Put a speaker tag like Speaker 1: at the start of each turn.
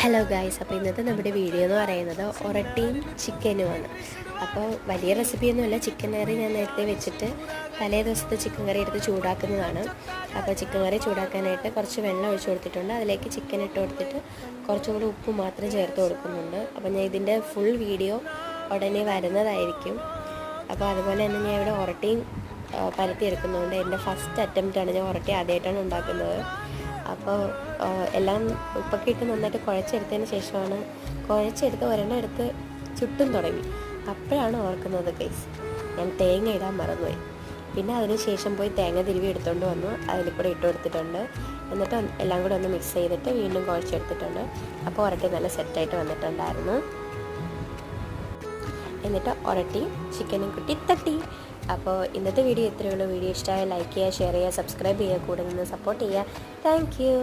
Speaker 1: Hello guys, അപ്പോൾ ഇന്നത്തെ നമ്മുടെ വീഡിയോ എന്ന് പറയുന്നത് ഒറട്ടിയും ചിക്കനുമാണ്. അപ്പോൾ വലിയ റെസിപ്പിയൊന്നുമല്ല. ചിക്കൻ കറി ഞാൻ നേരത്തെ വെച്ചിട്ട് തലേ ദിവസത്തെ ചിക്കൻ കറി എടുത്ത് ചൂടാക്കുന്നതാണ്. അപ്പോൾ ചിക്കൻ കറി ചൂടാക്കാനായിട്ട് കുറച്ച് വെള്ളം ഒഴിച്ച് കൊടുത്തിട്ടുണ്ട്. അതിലേക്ക് ചിക്കൻ ഇട്ട് കൊടുത്തിട്ട് കുറച്ചും കൂടി ഉപ്പ് മാത്രം ചേർത്ത് കൊടുക്കുന്നുണ്ട്. അപ്പോൾ ഞാൻ ഇതിൻ്റെ ഫുൾ വീഡിയോ ഉടനെ വരുന്നതായിരിക്കും. അപ്പോൾ അതുപോലെ തന്നെ ഞാൻ ഇവിടെ ഒറട്ടിയും പരത്തിയെടുക്കുന്നതുകൊണ്ട് എൻ്റെ ഫസ്റ്റ് അറ്റംപ്റ്റാണ്. ഞാൻ ഒറട്ടി ആദ്യമായിട്ടാണ് ഉണ്ടാക്കുന്നത്. അപ്പോൾ എല്ലാം ഉപ്പൊക്കെ ഇട്ട് നന്നായിട്ട് കുഴച്ചെടുത്തതിന് ശേഷമാണ് ഒരെണ്ണം എടുത്ത് ചുട്ടും തുടങ്ങി. അപ്പോഴാണ് ഓർക്കുന്നത് ഗൈസ്, ഞാൻ തേങ്ങ ഇടാൻ മറന്നുപോയി. പിന്നെ അതിന് ശേഷം പോയി തേങ്ങ തിരുവി എടുത്തുകൊണ്ട് വന്നു, അതിൽ കൂടെ ഇട്ട് കൊടുത്തിട്ടുണ്ട്. എന്നിട്ട് എല്ലാം കൂടെ ഒന്ന് മിക്സ് ചെയ്തിട്ട് വീണ്ടും കുഴച്ചെടുത്തിട്ടുണ്ട്. അപ്പോൾ ഒരട്ടി നല്ല സെറ്റായിട്ട് വന്നിട്ടുണ്ടായിരുന്നു. എന്നിട്ട് ഒരട്ടി ചിക്കനും കുട്ടി തട്ടി. അപ്പോൾ ഇന്നത്തെ വീഡിയോ ഇത്രയേ ഉള്ളൂ. വീഡിയോ ഇഷ്ടമായ ലൈക്ക് ചെയ്യുക, ഷെയർ ചെയ്യുക, സബ്സ്ക്രൈബ് ചെയ്യുക, കൂടെ നിന്ന് സപ്പോർട്ട് ചെയ്യുക. Thank you.